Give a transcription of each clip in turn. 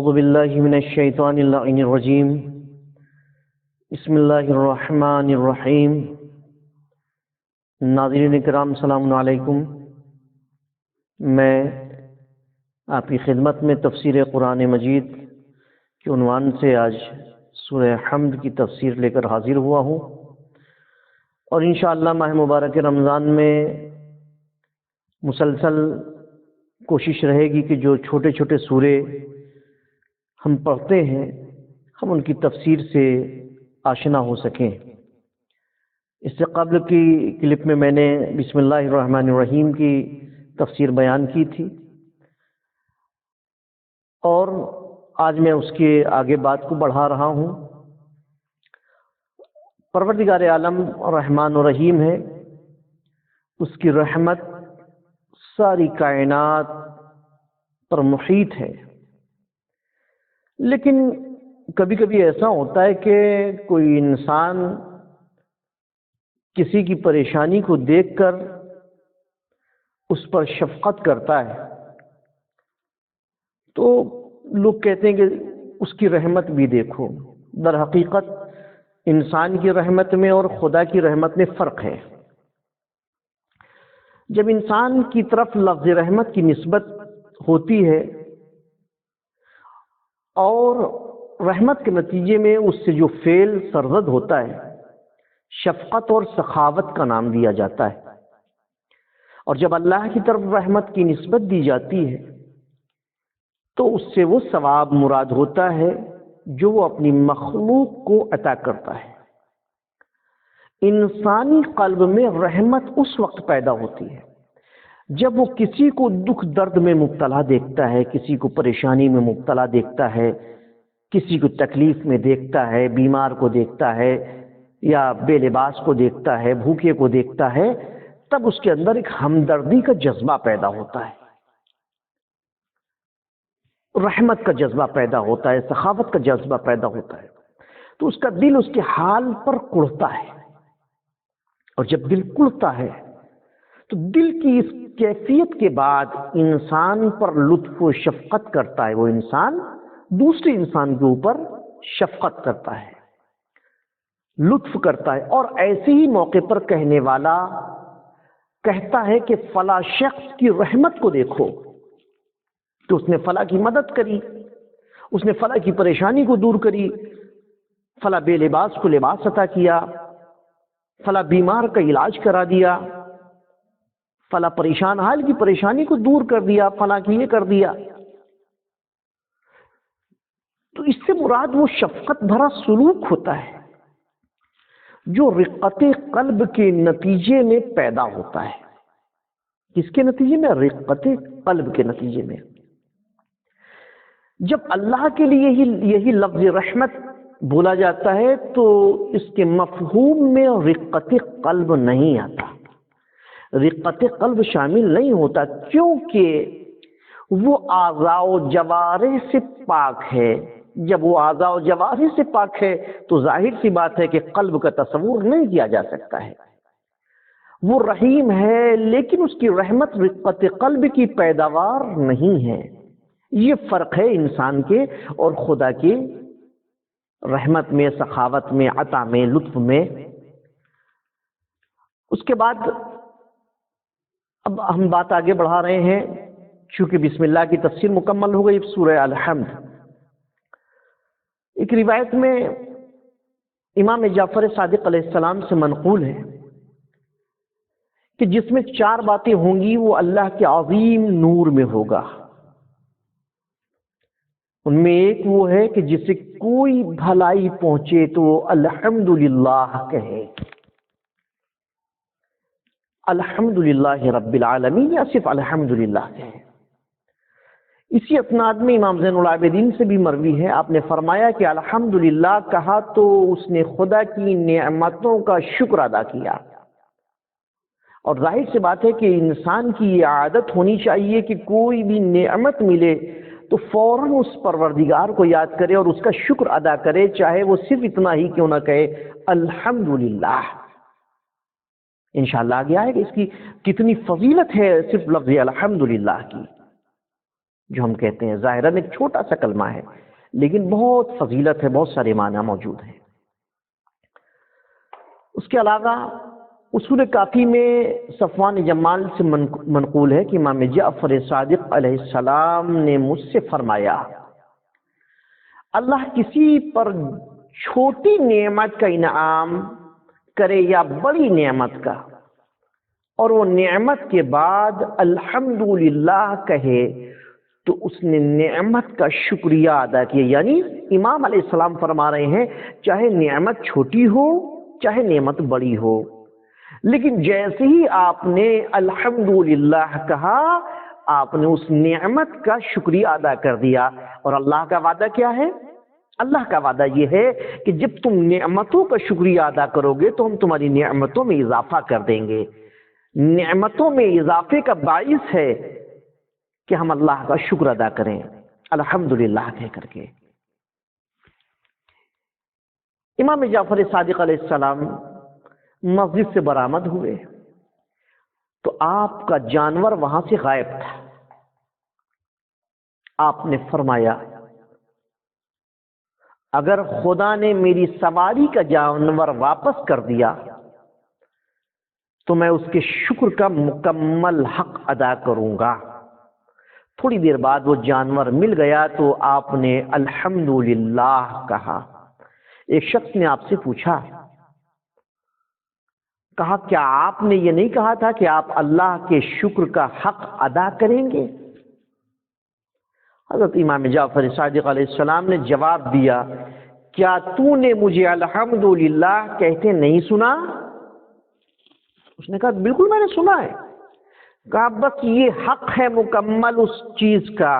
اعوذ باللہ من الشیطان اللعین الرجیم بسم اللہ الرحمن الرحیم۔ ناظرین کرام السلام علیکم، میں آپ کی خدمت میں تفسیر قرآن مجید کے عنوان سے آج سورہ حمد کی تفسیر لے کر حاضر ہوا ہوں، اور انشاءاللہ ماہ مبارک رمضان میں مسلسل کوشش رہے گی کہ جو چھوٹے چھوٹے سورے ہم پڑھتے ہیں ہم ان کی تفسیر سے آشنا ہو سکیں۔ اس سے قبل کی کلپ میں میں نے بسم اللہ الرحمن الرحیم کی تفسیر بیان کی تھی، اور آج میں اس کے آگے بات کو بڑھا رہا ہوں۔ پروردگار عالم رحمان و رحیم ہے، اس کی رحمت ساری کائنات پر محیط ہے، لیکن کبھی کبھی ایسا ہوتا ہے کہ کوئی انسان کسی کی پریشانی کو دیکھ کر اس پر شفقت کرتا ہے، تو لوگ کہتے ہیں کہ اس کی رحمت بھی دیکھو۔ در حقیقت انسان کی رحمت میں اور خدا کی رحمت میں فرق ہے۔ جب انسان کی طرف لفظ رحمت کی نسبت ہوتی ہے اور رحمت کے نتیجے میں اس سے جو فعل سرزد ہوتا ہے، شفقت اور سخاوت کا نام دیا جاتا ہے، اور جب اللہ کی طرف رحمت کی نسبت دی جاتی ہے تو اس سے وہ ثواب مراد ہوتا ہے جو وہ اپنی مخلوق کو عطا کرتا ہے۔ انسانی قلب میں رحمت اس وقت پیدا ہوتی ہے جب وہ کسی کو دکھ درد میں مبتلا دیکھتا ہے، کسی کو پریشانی میں مبتلا دیکھتا ہے، کسی کو تکلیف میں دیکھتا ہے، بیمار کو دیکھتا ہے یا بے لباس کو دیکھتا ہے، بھوکے کو دیکھتا ہے، تب اس کے اندر ایک ہمدردی کا جذبہ پیدا ہوتا ہے، رحمت کا جذبہ پیدا ہوتا ہے، سخاوت کا جذبہ پیدا ہوتا ہے، تو اس کا دل اس کے حال پر کڑھتا ہے، اور جب دل کڑھتا ہے تو دل کی اس کیفیت کے بعد انسان پر لطف و شفقت کرتا ہے، وہ انسان دوسرے انسان کے اوپر شفقت کرتا ہے، لطف کرتا ہے، اور ایسے ہی موقع پر کہنے والا کہتا ہے کہ فلاں شخص کی رحمت کو دیکھو کہ اس نے فلاں کی مدد کری، اس نے فلاں کی پریشانی کو دور کری، فلاں بے لباس کو لباس عطا کیا، فلاں بیمار کا علاج کرا دیا، فلاں پریشان حال کی پریشانی کو دور کر دیا، فلاں کی یہ کر دیا۔ تو اس سے مراد وہ شفقت بھرا سلوک ہوتا ہے جو رقت قلب کے نتیجے میں پیدا ہوتا ہے۔ کس کے نتیجے میں؟ رقت قلب کے نتیجے میں۔ جب اللہ کے لیے یہی لفظ رحمت بولا جاتا ہے تو اس کے مفہوم میں رقت قلب نہیں آتا، رقت قلب شامل نہیں ہوتا، کیونکہ وہ اعضاء و جوارح سے پاک ہے۔ جب وہ اعضاء و جوارح سے پاک ہے تو ظاہر سی بات ہے کہ قلب کا تصور نہیں کیا جا سکتا ہے۔ وہ رحیم ہے لیکن اس کی رحمت رقت قلب کی پیداوار نہیں ہے۔ یہ فرق ہے انسان کے اور خدا کی رحمت میں، سخاوت میں، عطا میں، لطف میں۔ اس کے بعد اب ہم بات آگے بڑھا رہے ہیں، چونکہ بسم اللہ کی تفسیر مکمل ہو گئی۔ سورہ الحمد ایک روایت میں امام جعفر صادق علیہ السلام سے منقول ہے کہ جس میں 4 باتیں ہوں گی وہ اللہ کے عظیم نور میں ہوگا۔ ان میں ایک وہ ہے کہ جسے کوئی بھلائی پہنچے تو وہ الحمدللہ کہے، الحمدللہ رب العالمین، یا صرف الحمدللہ کہے۔ اسی اسناد میں امام زین العابدین سے بھی مروی ہے، آپ نے فرمایا کہ الحمدللہ کہا تو اس نے خدا کی نعمتوں کا شکر ادا کیا۔ اور ظاہر سی بات ہے کہ انسان کی یہ عادت ہونی چاہیے کہ کوئی بھی نعمت ملے تو فوراً اس پروردگار کو یاد کرے اور اس کا شکر ادا کرے، چاہے وہ صرف اتنا ہی کیوں نہ کہے الحمدللہ۔ انشاءاللہ آگے آئے گا اس کی کتنی فضیلت ہے صرف لفظ الحمدللہ کی۔ جو ہم کہتے ہیں، ظاہراً ایک چھوٹا سا کلمہ ہے لیکن بہت فضیلت ہے، بہت سارے معنی موجود ہیں۔ اس کے علاوہ اصول کافی میں صفوان جمال سے منقول ہے کہ امام جعفر صادق علیہ السلام نے مجھ سے فرمایا، اللہ کسی پر چھوٹی نعمت کا انعام کرے یا بڑی نعمت کا، اور وہ نعمت کے بعد الحمدللہ کہے، تو اس نے نعمت کا شکریہ ادا کیا۔ یعنی امام علیہ السلام فرما رہے ہیں چاہے نعمت چھوٹی ہو چاہے نعمت بڑی ہو، لیکن جیسے ہی آپ نے الحمدللہ کہا، آپ نے اس نعمت کا شکریہ ادا کر دیا۔ اور اللہ کا وعدہ کیا ہے؟ اللہ کا وعدہ یہ ہے کہ جب تم نعمتوں کا شکریہ ادا کرو گے تو ہم تمہاری نعمتوں میں اضافہ کر دیں گے۔ نعمتوں میں اضافے کا باعث ہے کہ ہم اللہ کا شکر ادا کریں الحمدللہ کہہ کر کے۔ امام جعفر صادق علیہ السلام مسجد سے برآمد ہوئے تو آپ کا جانور وہاں سے غائب تھا۔ آپ نے فرمایا، اگر خدا نے میری سواری کا جانور واپس کر دیا تو میں اس کے شکر کا مکمل حق ادا کروں گا۔ تھوڑی دیر بعد وہ جانور مل گیا تو آپ نے الحمدللہ کہا۔ ایک شخص نے آپ سے پوچھا، کہا کیا آپ نے یہ نہیں کہا تھا کہ آپ اللہ کے شکر کا حق ادا کریں گے؟ حضرت امام جعفر صادق علیہ السلام نے جواب دیا، کیا تو نے مجھے الحمدللہ کہتے نہیں سنا؟ اس نے کہا بالکل میں نے سنا ہے۔ کہا بس یہ حق ہے مکمل اس چیز کا،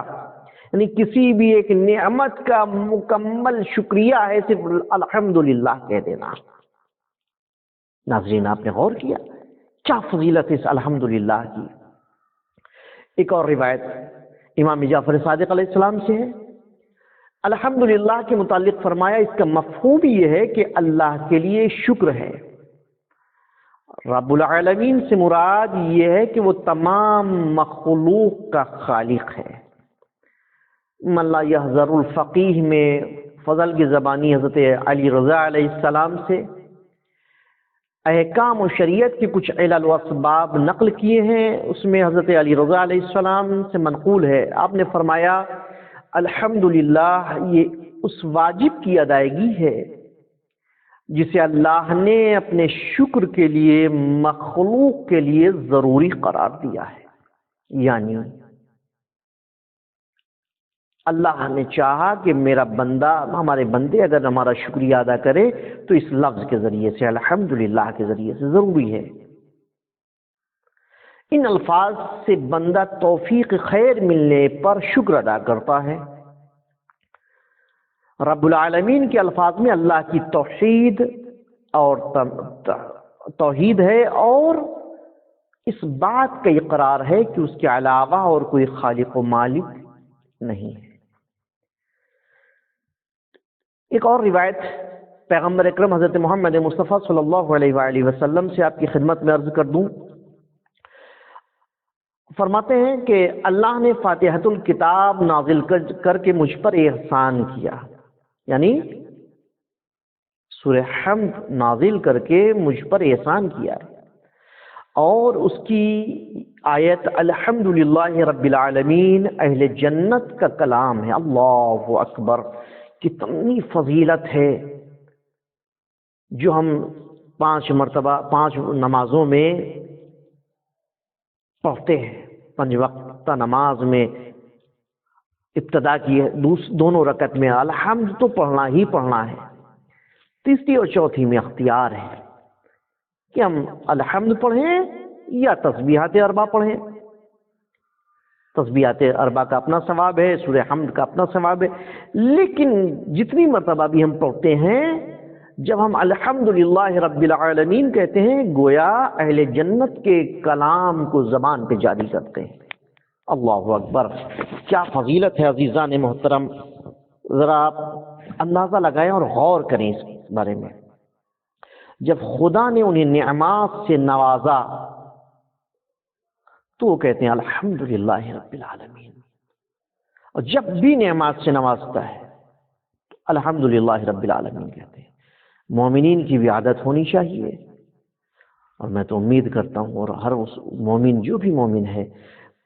یعنی کسی بھی ایک نعمت کا مکمل شکریہ ہے صرف الحمدللہ کہہ دینا۔ ناظرین، آپ نے غور کیا کیا فضیلت اس الحمدللہ کی؟ ایک اور روایت امام جعفر صادق علیہ السلام سے ہے، الحمدللہ کے متعلق فرمایا، اس کا مفہوم یہ ہے کہ اللہ کے لیے شکر ہے۔ رب العالمین سے مراد یہ ہے کہ وہ تمام مخلوق کا خالق ہے۔ من لا یحذر الفقیہ میں فضل کی زبانی حضرت علی رضا علیہ السلام سے احکام و شریعت کے کچھ علل و اسباب نقل کیے ہیں، اس میں حضرت علی رضا علیہ السلام سے منقول ہے، آپ نے فرمایا الحمدللہ یہ اس واجب کی ادائیگی ہے جسے اللہ نے اپنے شکر کے لیے مخلوق کے لیے ضروری قرار دیا ہے۔ یعنی اللہ نے چاہا کہ میرا بندہ، ہمارے بندے اگر ہمارا شکریہ ادا کرے تو اس لفظ کے ذریعے سے، الحمدللہ کے ذریعے سے ضروری ہے۔ ان الفاظ سے بندہ توفیق خیر ملنے پر شکر ادا کرتا ہے۔ رب العالمین کے الفاظ میں اللہ کی توحید ہے اور اس بات کا اقرار ہے کہ اس کے علاوہ اور کوئی خالق و مالک نہیں ہے۔ ایک اور روایت پیغمبر اکرم حضرت محمد مصطفیٰ صلی اللہ علیہ وآلہ وسلم سے آپ کی خدمت میں عرض کر دوں، فرماتے ہیں کہ اللہ نے فاتحۃ الکتاب نازل کر کے مجھ پر احسان کیا، یعنی سورہ حمد نازل کر کے مجھ پر احسان کیا، اور اس کی آیت الحمدللہ رب العالمین اہل جنت کا کلام ہے۔ اللہ اکبر، کتنی فضیلت ہے جو ہم 5 مرتبہ 5 نمازوں میں پڑھتے ہیں۔ 5 وقت نماز میں ابتدا کی ہے، دونوں رکعت میں الحمد تو پڑھنا ہی پڑھنا ہے، تیسری اور چوتھی میں اختیار ہے کہ ہم الحمد پڑھیں یا تسبیحات اربع پڑھیں۔ تسبیحات اربع کا اپنا ثواب ہے، سورہ حمد کا اپنا ثواب ہے، لیکن جتنی مرتبہ بھی ہم پڑھتے ہیں، جب ہم الحمدللہ رب العالمین کہتے ہیں گویا اہل جنت کے کلام کو زبان پہ جاری کرتے ہیں۔ اللہ اکبر، کیا فضیلت ہے عزیزان محترم، ذرا آپ اندازہ لگائیں اور غور کریں اس بارے میں۔ جب خدا نے انہیں نعمات سے نوازا تو وہ کہتے ہیں الحمدللہ رب العالمین۔ اور جب بھی نعمات سے نوازتا ہے تو الحمدللہ رب العالمین کہتے ہیں۔ مومنین کی بھی عادت ہونی چاہیے، اور میں تو امید کرتا ہوں، اور ہر اس مومن جو بھی مومن ہے،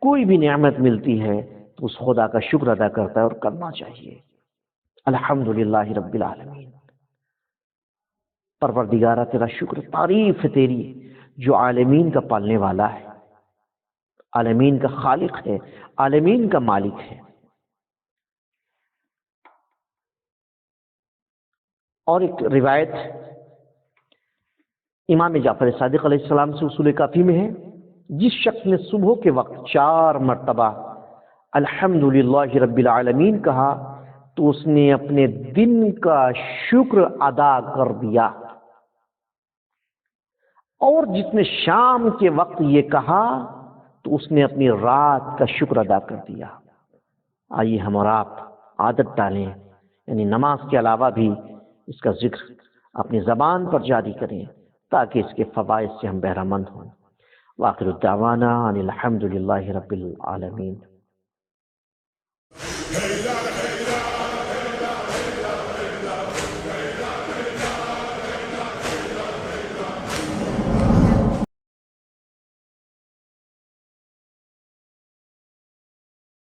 کوئی بھی نعمت ملتی ہے تو اس خدا کا شکر ادا کرتا ہے اور کرنا چاہیے۔ الحمدللہ رب العالمین، پروردگارہ تیرا شکر، تعریف ہے تیری جو عالمین کا پالنے والا ہے، عالمین کا خالق ہے، عالمین کا مالک ہے۔ اور ایک روایت امام جعفر صادق علیہ السلام سے اصول کافی میں ہے، جس شخص نے صبح کے وقت 4 مرتبہ الحمدللہ رب العالمین کہا تو اس نے اپنے دن کا شکر ادا کر دیا، اور جس نے شام کے وقت یہ کہا تو اس نے اپنی رات کا شکر ادا کر دیا۔ آئیے ہم اور آپ عادت ڈالیں، یعنی نماز کے علاوہ بھی اس کا ذکر اپنی زبان پر جاری کریں تاکہ اس کے فوائد سے ہم بہرہ مند ہوں۔ وآخر الدعوانا ان الحمد للہ رب العالمین۔